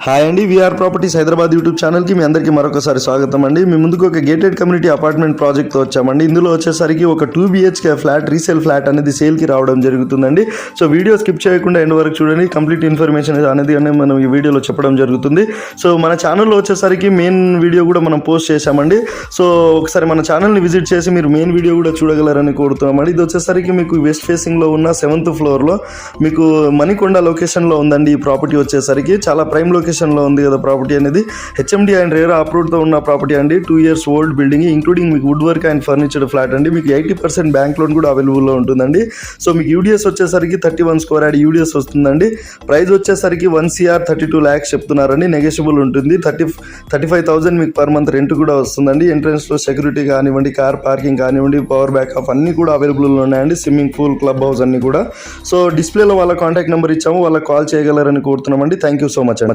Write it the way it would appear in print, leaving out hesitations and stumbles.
Hi అండి, we are properties Hyderabad YouTube ఛానల్కి మీ అందరికీ మరొకసారి స్వాగతం అండి. మీ ముందుకు ఒక గేటెడ్ కమ్యూనిటీ అపార్ట్మెంట్ ప్రాజెక్ట్తో వచ్చామండి. ఇందులో వచ్చేసరికి ఒక 2 BHK ఫ్లాట్, రీసేల్ ఫ్లాట్ అనేది సేల్కి రావడం జరుగుతుందండి. సో వీడియో స్కిప్ చేయకుండా ఎండ్ వరకు చూడండి. కంప్లీట్ ఇన్ఫర్మేషన్ అనేది మనం ఈ వీడియోలో చెప్పడం జరుగుతుంది. సో మన ఛానల్లో వచ్చేసరికి మెయిన్ వీడియో కూడా మనం పోస్ట్ చేశామండి. సో ఒకసారి మన ఛానల్ని విజిట్ చేసి మీరు మెయిన్ వీడియో కూడా చూడగలరని కోరుతున్నామండి. ఇది వచ్చేసరికి మీకు వెస్ట్ ఫేసింగ్లో ఉన్న 7th ఫ్లోర్లో మీకు మణికొండ లొకేషన్లో ఉందండి. ఈ ప్రాపర్టీ వచ్చేసరికి చాలా ప్రైమ్ లొకేషన్లో ఉంది కదా ప్రాపర్టీ అనేది. HMD అండ్ రేరా అప్రూవ్డ్తో ఉన్న ప్రాపర్టీ అండి. 2 years ఓల్డ్ బిల్డింగ్, ఇంక్లూడింగ్ మీకు వుడ్ వర్క్ అండ్ ఫర్నిచర్డ్ ఫ్లాట్ అండి. మీకు 80% బ్యాంక్ లోన్ కూడా అవైలబుల్లో ఉంటుందండి. సో మీకు యూడిఎస్ వచ్చేసరికి 31 స్క్వేర్ యార్డ్ యూడిఎస్ వస్తుందండి. ప్రైస్ వచ్చేసరికి 1 CR 32 lakhs చెప్తున్నారండి. నెగోషియబుల్ ఉంటుంది. 35,000 మీకు పర్ మంత్ రెంట్ కూడా వస్తుందండి. ఎంట్రన్స్లో సెక్యూరిటీ కానివ్వండి, కార్ పార్కింగ్ కానివ్వండి, పవర్ బ్యాకప్ అన్నీ కూడా అవైలబుల్లో ఉన్నాయండి. స్విమ్మింగ్ పూల్, క్లబ్ హౌస్ అన్నీ కూడా. సో డిస్ప్లేలో వాళ్ళ కాంటాక్ట్ నెంబర్ ఇచ్చాము, వాళ్ళకి కాల్ చేయగలరని కోరుతున్నామండి. థ్యాంక్ యూ సో మచ్ అండి.